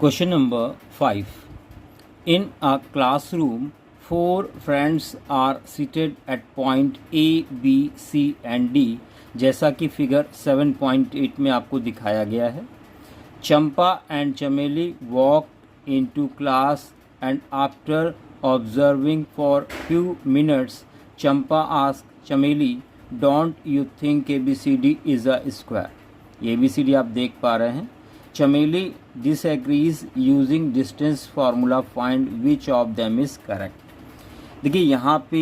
Question number 5. In a classroom, 4 friends are seated at point A, B, C and D, जैसा कि figure 7.8 में आपको दिखाया गया है. चंपा and चमेली walked into class and after observing for few minutes, Champa asked चमेली, "Don't you think ABCD is a square?" ये ABCD आप देख पा रहे हैं. चमेली disagrees using distance formula, find which of them is correct. देखिए यहाँ पे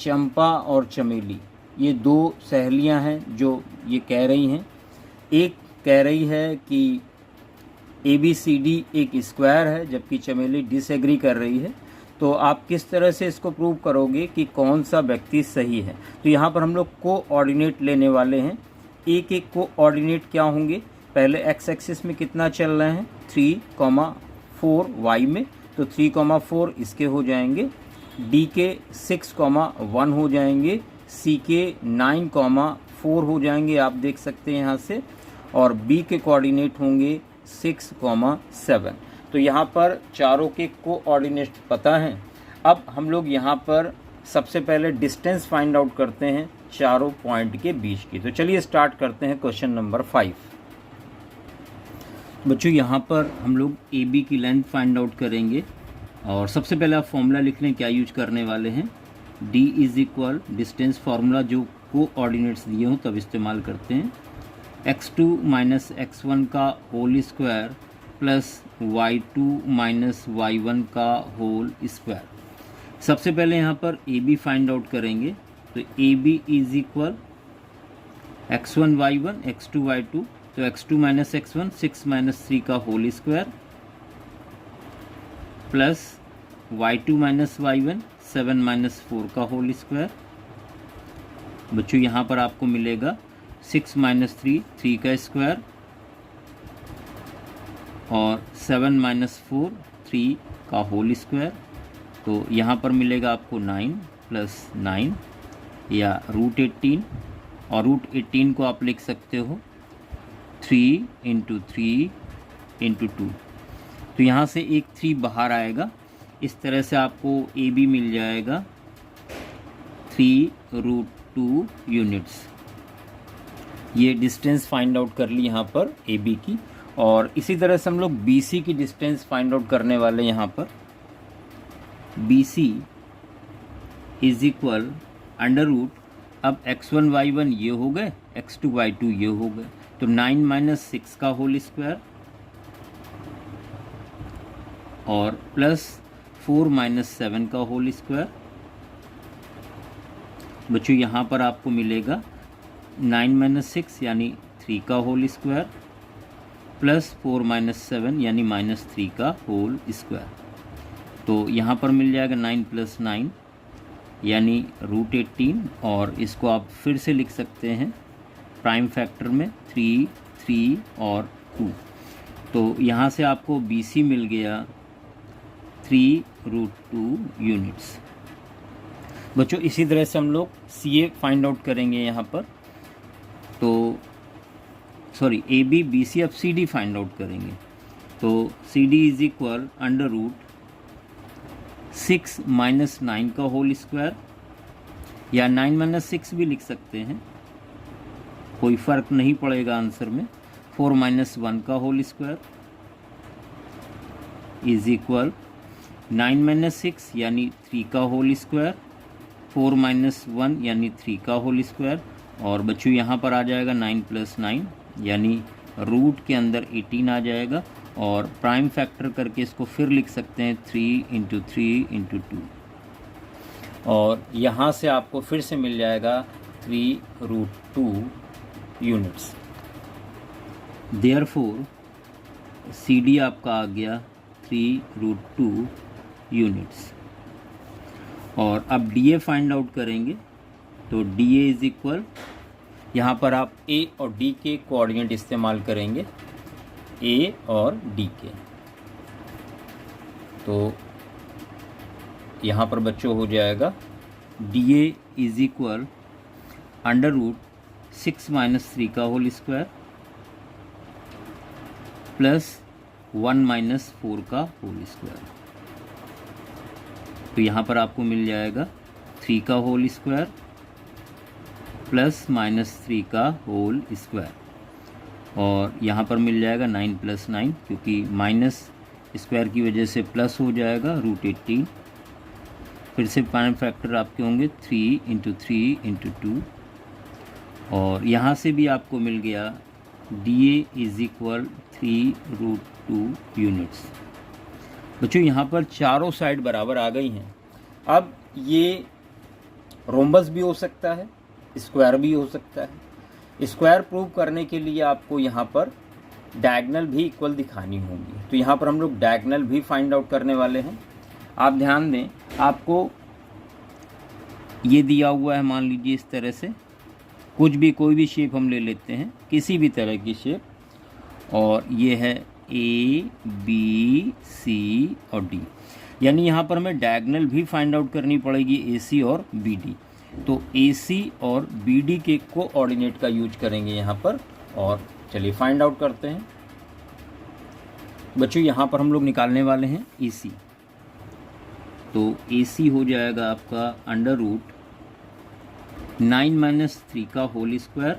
चंपा और चमेली ये दो सहेलियाँ हैं जो ये कह रही हैं. एक कह रही है कि ABCD एक स्क्वायर है, जबकि चमेली डिसएग्री कर रही है. तो आप किस तरह से इसको प्रूव करोगे कि कौन सा व्यक्ति सही है? तो यहाँ पर हम लोग कोऑर्डिनेट लेने वाले हैं. एक एक कोऑर्डिनेट क्या होंगे? पहले एक्स एक्सिस में कितना चल रहे हैं? 3,4 वाई में, तो 3,4 इसके हो जाएंगे. डी के 6,1 हो जाएंगे. सी के 9,4 हो जाएंगे, आप देख सकते हैं यहाँ से. और बी के कोऑर्डिनेट होंगे 6,7. तो यहाँ पर चारों के कोऑर्डिनेट पता हैं. अब हम लोग यहाँ पर सबसे पहले डिस्टेंस फाइंड आउट करते हैं चारों पॉइंट के बीच की. तो चलिए स्टार्ट करते हैं क्वेश्चन नंबर 5. बच्चों यहाँ पर हम लोग ए बी की लेंथ फाइंड आउट करेंगे. और सबसे पहले आप फॉर्मूला लिख लें, क्या यूज करने वाले हैं. D is equal distance formula जो कोऑर्डिनेट्स दिए हों तब इस्तेमाल करते हैं. x2 माइनस x1 का whole square plus y2 minus y1 का होल स्क्वायर. सबसे पहले यहाँ पर ए बी फाइंड आउट करेंगे. तो A B is equal x1 y1 x2 y2. तो x2 माइनस x1 6 माइनस 3 का whole square plus y2 minus y1 7 minus 4 का होल स्क्वायर. बच्चों यहाँ पर आपको मिलेगा 6 माइनस 3 का स्क्वायर और 7 माइनस 4 3 का होल स्क्वायर. तो यहाँ पर मिलेगा आपको 9 प्लस 9 या रूट 18. और रूट 18 को आप लिख सकते हो 3 इंटू 3 इंटू 2. तो यहाँ से एक 3 बाहर आएगा. इस तरह से आपको ए बी मिल जाएगा 3√2 यूनिट्स. ये डिस्टेंस फाइंड आउट कर ली यहाँ पर ए बी की. और इसी तरह से हम लोग बी सी की डिस्टेंस फाइंड आउट करने वाले. यहाँ पर B C is equal under root, अब x1 y1 ये हो गए, x2 y2 ये हो गए. तो 9 माइनस 6 का होल स्क्वायर और प्लस 4 माइनस 7 का होल स्क्वायर. बच्चों यहाँ पर आपको मिलेगा 9 माइनस 6 यानी 3 का होल स्क्वायर प्लस 4 माइनस 7 यानी माइनस 3 का होल स्क्वायर. तो यहाँ पर मिल जाएगा 9 प्लस 9 यानी रूट 18. और इसको आप फिर से लिख सकते हैं प्राइम फैक्टर में 3, 3 और 2. तो यहाँ से आपको बी सी मिल गया 3√2 यूनिट्स. बच्चों इसी तरह से हम लोग सी ए फाइंड आउट करेंगे यहाँ पर. तो sorry A B B C, अब सी डी फाइंड आउट करेंगे. तो C D is equal under root 6 minus 9 का होल स्क्वायर या 9 माइनस 6 भी लिख सकते हैं, कोई फ़र्क नहीं पड़ेगा आंसर में. 4 माइनस 1 का whole square is equal 9 minus 6 यानी 3 का होल स्क्वायर, 4 माइनस 1 यानी 3 का होल स्क्वायर. और बच्चों यहाँ पर आ जाएगा 9 प्लस 9 यानी रूट के अंदर 18 आ जाएगा. और प्राइम फैक्टर करके इसको फिर लिख सकते हैं 3 इंटू 3 इंटू 2. और यहाँ से आपको फिर से मिल जाएगा 3√2 यूनिट्स. देयरफॉर सी डी आपका आ गया 3√2 यूनिट्स. और अब डी ए फाइंड आउट करेंगे. तो डी ए इज इक्वल, यहाँ पर आप ए और डी के कोऑर्डिनेट इस्तेमाल करेंगे, ए और डी के. तो यहाँ पर बच्चों हो जाएगा D A is equal under root 6 minus 3 का होल स्क्वायर प्लस 1 माइनस 4 का होल स्क्वायर। तो यहाँ पर आपको मिल जाएगा 3 का होल स्क्वायर प्लस -3 का होल स्क्वायर, और यहाँ पर मिल जाएगा 9 + 9, क्योंकि माइनस स्क्वायर की वजह से प्लस हो जाएगा √18। फिर से प्राइम फैक्टर आपके होंगे 3 × 3 × 2, और यहाँ से भी आपको मिल गया DA = 3√2 यूनिट्स। बच्चों यहाँ पर चारों साइड बराबर आ गई हैं। अब ये रोम्बस भी हो सकता है, स्क्वायर भी हो सकता है। स्क्वायर प्रूव करने के लिए आपको यहाँ पर डायगोनल भी इक्वल दिखानी होंगी, तो यहाँ पर हम लोग डायगोनल भी फाइंड आउट करने वाले हैं। आप ध्यान दें, आपको ये दिया हुआ है, मान लीजिए इस तरह से कोई भी शेप हम ले लेते हैं, किसी भी तरह की शेप, और ये है A, B, C और D। यानी यहाँ पर हमें डायगोनल भी फाइंड आउट करनी पड़ेगी AC और BD। तो AC और BD के कोऑर्डिनेट का यूज करेंगे यहाँ पर, और चलिए फाइंड आउट करते हैं। बच्चों यहाँ पर हम लोग निकालने वाले हैं AC। तो AC हो जाएगा आपका √9 - 3 का होल स्क्वायर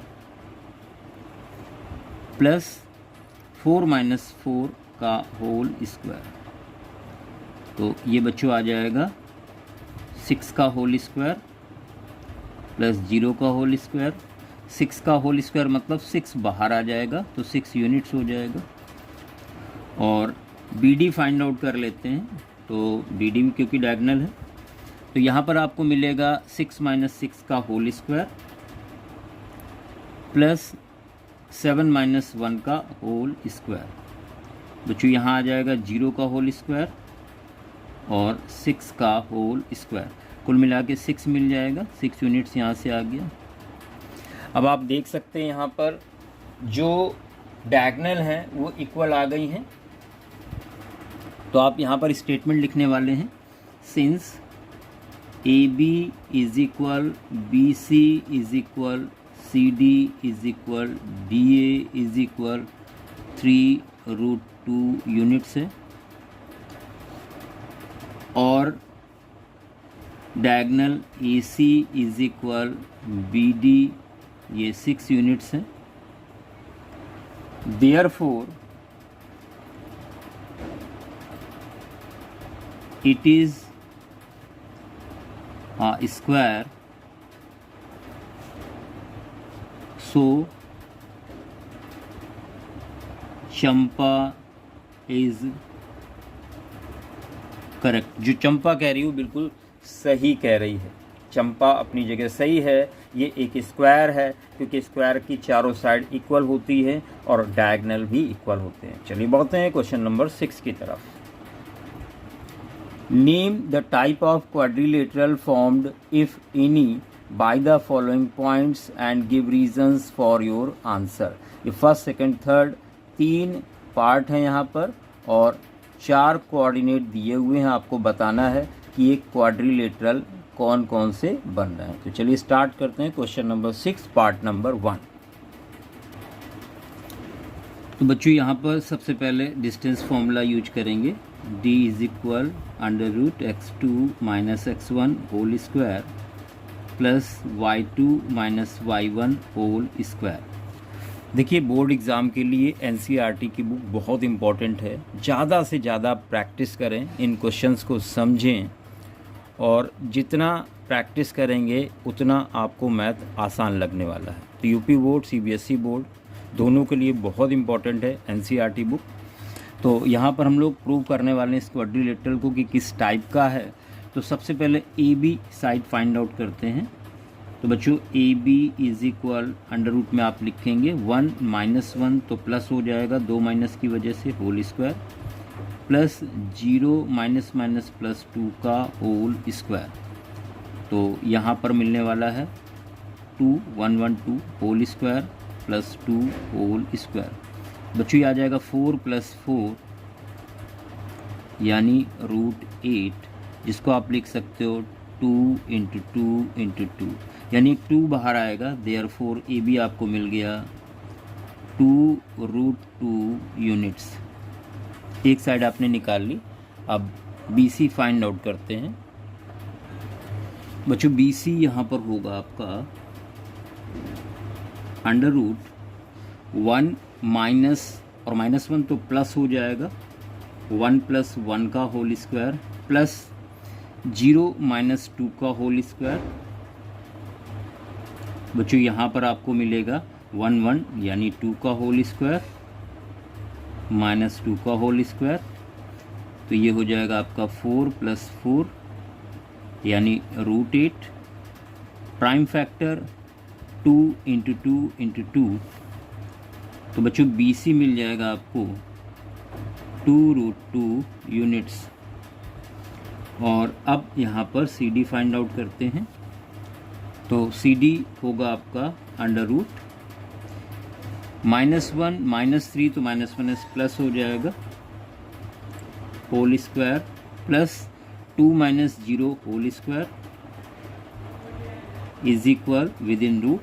प्लस 4 - 4 का होल स्क्वायर। तो ये बच्चों आ जाएगा 6 का होल स्क्वायर प्लस 0 का होल स्क्वायर। 6 का होल स्क्वायर मतलब 6 बाहर आ जाएगा, तो 6 यूनिट्स हो जाएगा। और BD फाइंड आउट कर लेते हैं, तो BD क्योंकि डायगोनल है, तो यहाँ पर आपको मिलेगा 6 - 6 का होल स्क्वायर प्लस 7 - 1 का होल स्क्वायर। बच्चों यहाँ आ जाएगा 0 का होल स्क्वायर और 6 का होल स्क्वायर, कुल मिला के 6 मिल जाएगा। 6 यूनिट्स यहाँ से आ गया। अब आप देख सकते हैं यहाँ पर जो डायगोनल हैं वो इक्वल आ गई हैं। तो आप यहाँ पर स्टेटमेंट लिखने वाले हैं, since AB = BC = CD = DA = 3√2 units है, और डायगोनल AC = BD ये 6 यूनिट्स है। Therefore it is a square, so Champa is correct. जो चंपा कह रही है वो बिल्कुल सही कह रही है। चंपा अपनी जगह सही है। ये एक स्क्वायर है क्योंकि स्क्वायर की चारों साइड इक्वल होती है और डायगोनल भी इक्वल होते हैं। चलिए बढ़ते हैं क्वेश्चन नंबर 6 की तरफ। Name the type of quadrilateral formed if any by the following points and give reasons for your answer. ये फर्स्ट सेकंड थर्ड 3 पार्ट हैं यहाँ पर और 4 कोऑर्डिनेट दिए हुए हैं। आपको बताना है कि एक क्वाड्रिलेटरल कौन कौन से बन रहे हैं। तो चलिए स्टार्ट करते हैं क्वेश्चन नंबर 6 पार्ट नंबर 1। तो बच्चों यहाँ पर सबसे पहले डिस्टेंस फॉर्मूला यूज करेंगे। d = √x2 - x1 whole square plus y2 - y1 whole square. देखिए बोर्ड एग्ज़ाम के लिए NCERT की बुक बहुत इम्पॉर्टेंट है। ज़्यादा से ज़्यादा प्रैक्टिस करें, इन क्वेश्चंस को समझें और जितना प्रैक्टिस करेंगे उतना आपको मैथ आसान लगने वाला है। तो यूपी बोर्ड CBSE बोर्ड दोनों के लिए बहुत इम्पॉर्टेंट है NCERT बुक। तो यहाँ पर हम लोग प्रूव करने वाले हैं इस क्वाड्रिलेटरल को कि किस टाइप का है। तो सबसे पहले AB साइड फाइंड आउट करते हैं। तो बच्चों AB = अंडर रूट में आप लिखेंगे 1 - 1 तो प्लस हो जाएगा 2 माइनस की वजह से होल स्क्वायर प्लस 0 - +2 का होल स्क्वायर। तो यहाँ पर मिलने वाला है 2 1 1 2 whole square plus 2 whole square. बच्चों ये आ जाएगा 4 + 4 यानी √8, जिसको आप लिख सकते हो 2 × 2 × 2 यानी 2 बाहर आएगा। देयरफॉर AB आपको मिल गया 2√2 यूनिट्स। एक साइड आपने निकाल ली। अब BC फाइंड आउट करते हैं। बच्चों BC यहाँ पर होगा आपका अंडर रूट 1 माइनस और -1 तो प्लस हो जाएगा 1 + 1 का होल स्क्वायर प्लस 0 - 2 का होल स्क्वायर। बच्चों यहाँ पर आपको मिलेगा 1 1 यानी 2 का होल स्क्वायर -2 का होल स्क्वायर, तो ये हो जाएगा आपका 4 + 4 यानी √8। प्राइम फैक्टर 2 × 2 × 2, तो बच्चों BC मिल जाएगा आपको 2√2 यूनिट्स। और अब यहाँ पर CD फाइंड आउट करते हैं। तो CD होगा आपका अंडर रूट -1 -3 तो -1 प्लस हो जाएगा whole square plus 2 - 0 whole square is equal with in root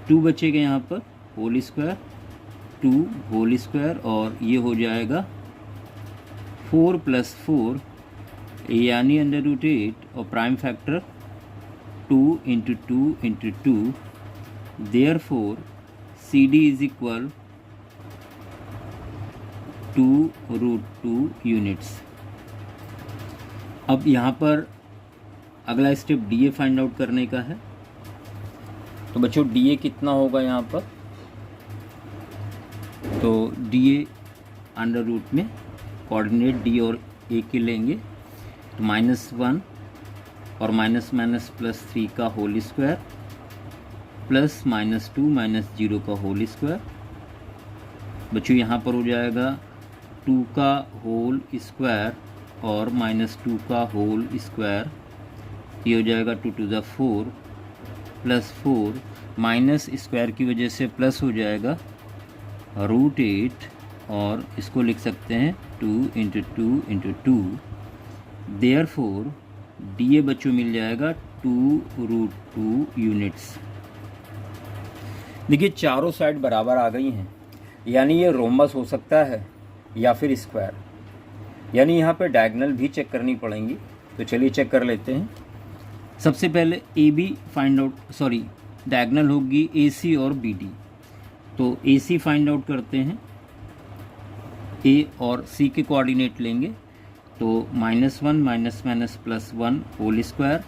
2 बचेगा यहाँ पर होल स्क्वायर 2 होल स्क्वायर, और ये हो जाएगा 4 + 4 यानी अंडर रूट 8 और prime factor 2 × 2 × 2। Therefore CD is equal 2√2 units. अब यहाँ पर अगला स्टेप DA फाइंड आउट करने का है। तो बच्चों DA कितना होगा यहाँ पर, तो DA अंडर रूट में कोऑर्डिनेट D और A के लेंगे, तो -1 और ±+3 का होल स्क्वायर प्लस -2 - 0 का होल स्क्वायर। बच्चों यहाँ पर हो जाएगा 2 का होल स्क्वायर और -2 का होल स्क्वायर, ये हो जाएगा 2 to the 4 + 4 माइनस स्क्वायर की वजह से प्लस हो जाएगा √8, और इसको लिख सकते हैं 2 × 2 × 2। देयरफॉर DA बच्चों मिल जाएगा 2√2 यूनिट्स। देखिए चारों साइड बराबर आ गई हैं, यानी ये रोम्बस हो सकता है या फिर स्क्वायर, यानी यहाँ पे डायगोनल भी चेक करनी पड़ेंगी। तो चलिए चेक कर लेते हैं। सबसे पहले AB find out, sorry diagonal होगी AC और BD, तो AC फाइंड आउट करते हैं। A और C के कोऑर्डिनेट लेंगे, तो -1 ±+1 होल स्क्वायर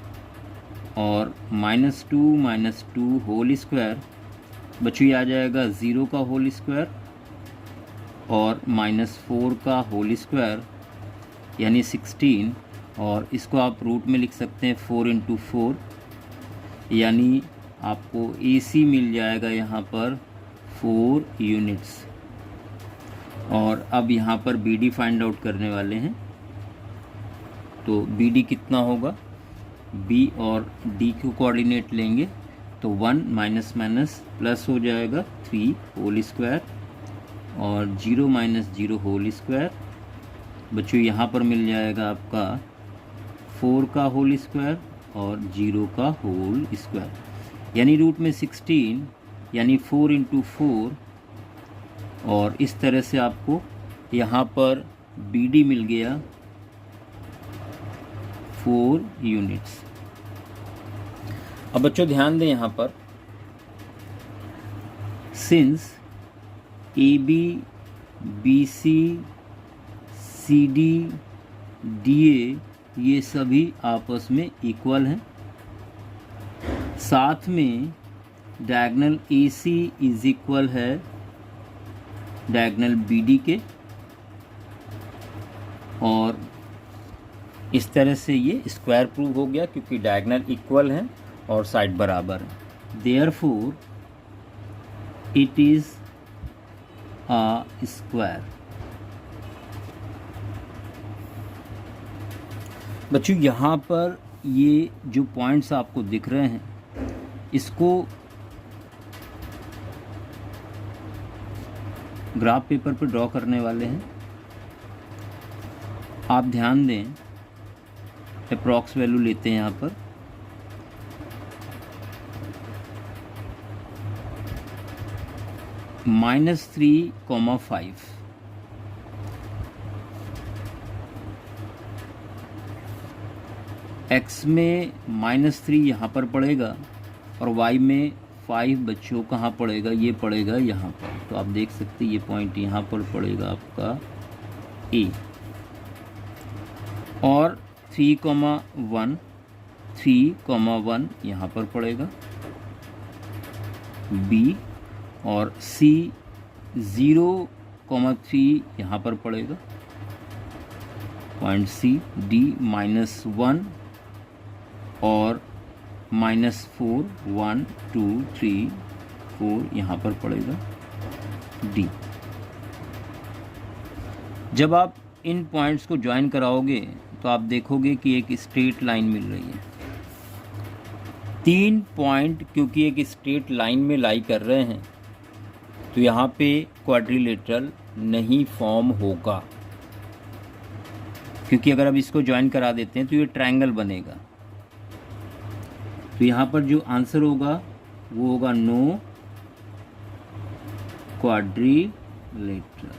और -2 - 2 होल स्क्वायर। बच्चों ये आ जाएगा 0 का होल स्क्वायर और -4 का होल स्क्वायर यानी 16, और इसको आप रूट में लिख सकते हैं 4 × 4, यानी आपको AC मिल जाएगा यहाँ पर 4 यूनिट्स। और अब यहाँ पर BD फाइंड आउट करने वाले हैं। तो BD कितना होगा, B और D को कोऑर्डिनेट लेंगे, तो 1 - प्लस हो जाएगा 3 होल स्क्वायर और 0 - 0 होल स्क्वायर। बच्चों यहाँ पर मिल जाएगा आपका 4 का होल स्क्वायर और 0 का होल स्क्वायर, यानी रूट में 16 यानी 4 × 4, और इस तरह से आपको यहाँ पर BD मिल गया 4 यूनिट्स। अब बच्चों ध्यान दें यहाँ पर, since AB, BC, CD, DA ये सभी आपस में इक्वल हैं, साथ में डायगोनल AC इज इक्वल है डायगोनल BD के, और इस तरह से ये स्क्वायर प्रूव हो गया क्योंकि डायगोनल इक्वल हैं और साइड बराबर है। Therefore it is a square. बच्चों यहाँ पर ये जो पॉइंट्स आपको दिख रहे हैं, इसको ग्राफ पेपर पर ड्रॉ करने वाले हैं। आप ध्यान दें, अप्रॉक्स वैल्यू लेते हैं यहाँ पर, -3, 5 x में -3 यहाँ पर पड़ेगा और y में 5 बच्चों कहाँ पड़ेगा, ये पड़ेगा यहाँ पर। तो आप देख सकते हैं ये पॉइंट यहाँ पर पड़ेगा आपका A, और 3,1 यहाँ पर पड़ेगा B, और C 0,3 यहाँ पर पड़ेगा पॉइंट C, D -1 और -4 1 2 3 4 यहाँ पर पड़ेगा D। जब आप इन पॉइंट्स को ज्वाइन कराओगे तो आप देखोगे कि एक स्ट्रेट लाइन मिल रही है। 3 पॉइंट क्योंकि एक स्ट्रेट लाइन में लाई कर रहे हैं तो यहाँ पे क्वाड्रिलेटरल नहीं फॉर्म होगा, क्योंकि अगर अब इसको ज्वाइन करा देते हैं तो ये ट्रायंगल बनेगा। तो यहाँ पर जो आंसर होगा वो होगा नो क्वाड्रिलेटरल।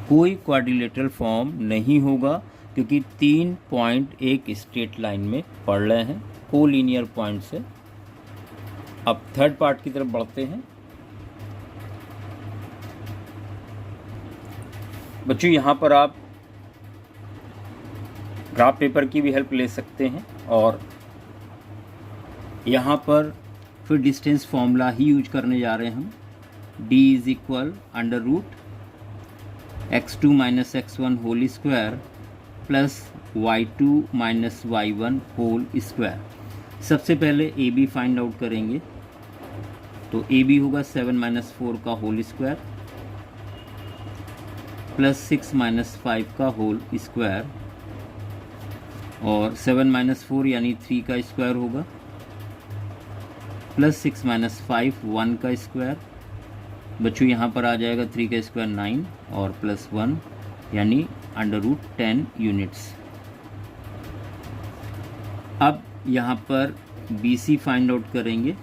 कोई क्वाड्रिलेटरल फॉर्म नहीं होगा क्योंकि 3 पॉइंट एक स्ट्रेट लाइन में पड़ रहे हैं, कोलिनियर पॉइंट से। अब थर्ड पार्ट की तरफ बढ़ते हैं। बच्चों यहाँ पर आप ग्राफ पेपर की भी हेल्प ले सकते हैं और यहाँ पर फिर डिस्टेंस फॉर्मूला ही यूज करने जा रहे हैं हम। D is equal √ x2 - x1 whole square plus y2 - y1 whole square. सबसे पहले AB फाइंड आउट करेंगे, तो AB होगा 7 - 4 का होल स्क्वायर प्लस 6 - 5 का होल स्क्वायर, और 7 - 4 यानी 3 का स्क्वायर होगा, प्लस 6 - 5 1 का स्क्वायर। बच्चों यहाँ पर आ जाएगा 3 का स्क्वायर 9 और प्लस 1 यानी √10 यूनिट्स। अब यहाँ पर BC फाइंड आउट करेंगे,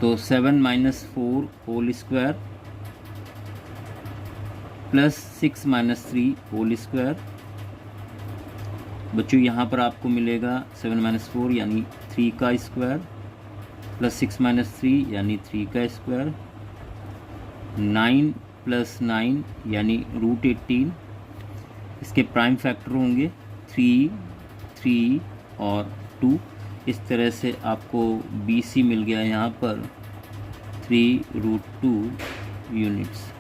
तो 7 - 4 whole square plus 6 - 3 whole square. बच्चों यहाँ पर आपको मिलेगा 7 - 4 यानी 3 का स्क्वायर प्लस 6 - 3 यानी 3 का स्क्वायर, 9 + 9 यानी √18। इसके प्राइम फैक्टर होंगे 3 3 और 2। इस तरह से आपको BC मिल गया यहाँ पर 3√2 यूनिट्स।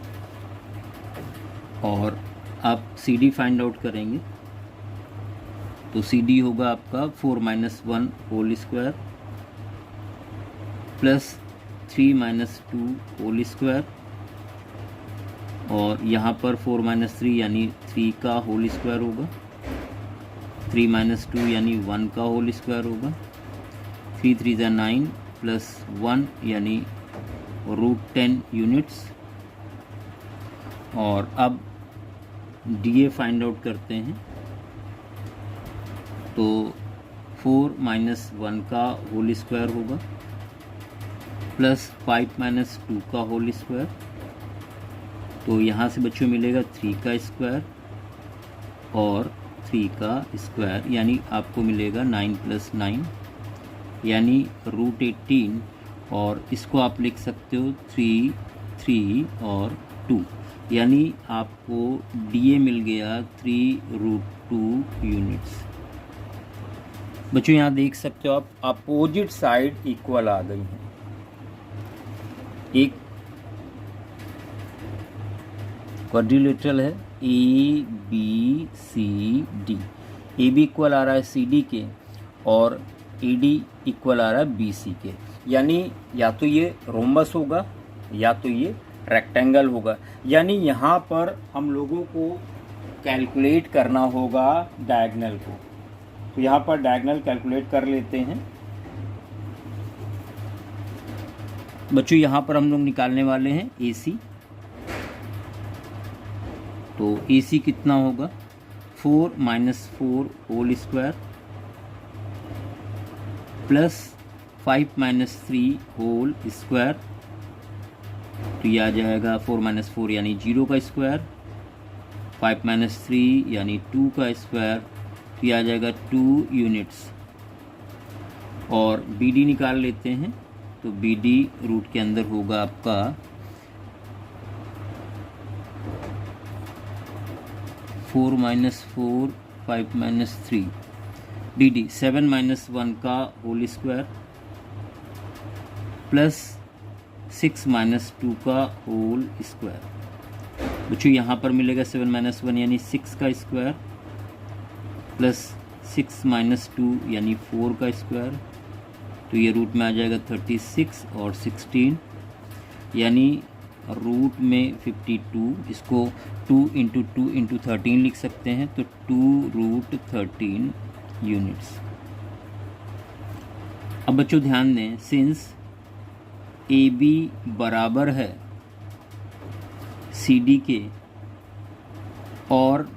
और आप CD फाइंड आउट करेंगे, तो CD होगा आपका 4 - 1 whole square plus 3 - 2 whole square, और यहाँ पर 4 - 3 यानी 3 का होल स्क्वायर होगा, 3 - 2 यानी 1 का होल स्क्वायर होगा, 3 3 = 9 प्लस 1 यानी √10 यूनिट्स। और अब DA फाइंड आउट करते हैं, तो 4 - 1 का होल स्क्वायर होगा प्लस 5 - 2 का होल स्क्वायर, तो यहाँ से बच्चों मिलेगा 3 का स्क्वायर और 3 का स्क्वायर, यानी आपको मिलेगा 9 + 9 यानी √18। और इसको आप लिख सकते हो 3 3 और 2, यानी आपको DA मिल गया 3√2 यूनिट्स। बच्चों यहाँ देख सकते हो आप अपोजिट साइड इक्वल आ गई हैं। एक क्वाड्रिलेटरल है ABCD, AB इक्वल आ रहा है CD के और AD इक्वल आ रहा है BC के, यानी या तो ये रोम्बस होगा या तो ये रेक्टेंगल होगा। यानी यहाँ पर हम लोगों को कैलकुलेट करना होगा डायगोनल को। तो यहाँ पर डायगोनल कैलकुलेट कर लेते हैं। बच्चों यहाँ पर हम लोग निकालने वाले हैं AC। तो AC कितना होगा 4 - 4 whole square plus 5 - 3 whole square, तो ये आ जाएगा 4 - 4 यानी 0 का स्क्वायर, 5 - 3 यानी 2 का स्क्वायर तो ये आ जाएगा 2 यूनिट्स। और BD निकाल लेते हैं, तो BD रूट के अंदर होगा आपका 4 - 4 5 - 3 DD 7 - 1 का होल स्क्वायर प्लस 6 - 2 का होल स्क्वायर। बच्चों यहाँ पर मिलेगा 7 - 1 यानी 6 का स्क्वायर प्लस 6 - 2 यानी 4 का स्क्वायर। तो ये रूट में आ जाएगा 36 और 16 यानी रूट में 52। इसको 2 × 2 × 13 लिख सकते हैं, तो 2√13 यूनिट्स। अब बच्चों ध्यान दें, सिंस AB बराबर है CD के और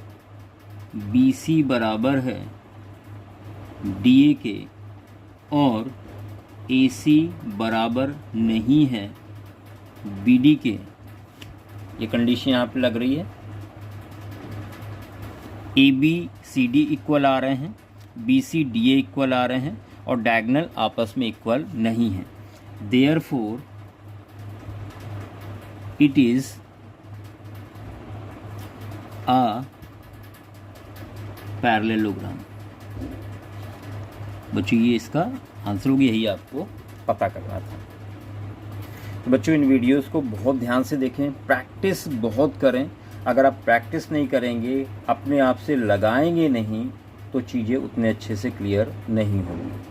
BC बराबर है DA के और AC बराबर नहीं है BD के, ये कंडीशन यहाँ पे लग रही है। AB CD इक्वल आ रहे हैं, BC DA इक्वल आ रहे हैं और डायगोनल आपस में इक्वल नहीं है। Therefore it is a parallelogram. बच्चों ये इसका आंसर होगी, यही आपको पता करना था। तो बच्चों इन वीडियोस को बहुत ध्यान से देखें, प्रैक्टिस बहुत करें। अगर आप प्रैक्टिस नहीं करेंगे, अपने आप से लगाएंगे नहीं, तो चीज़ें उतने अच्छे से क्लियर नहीं होंगी।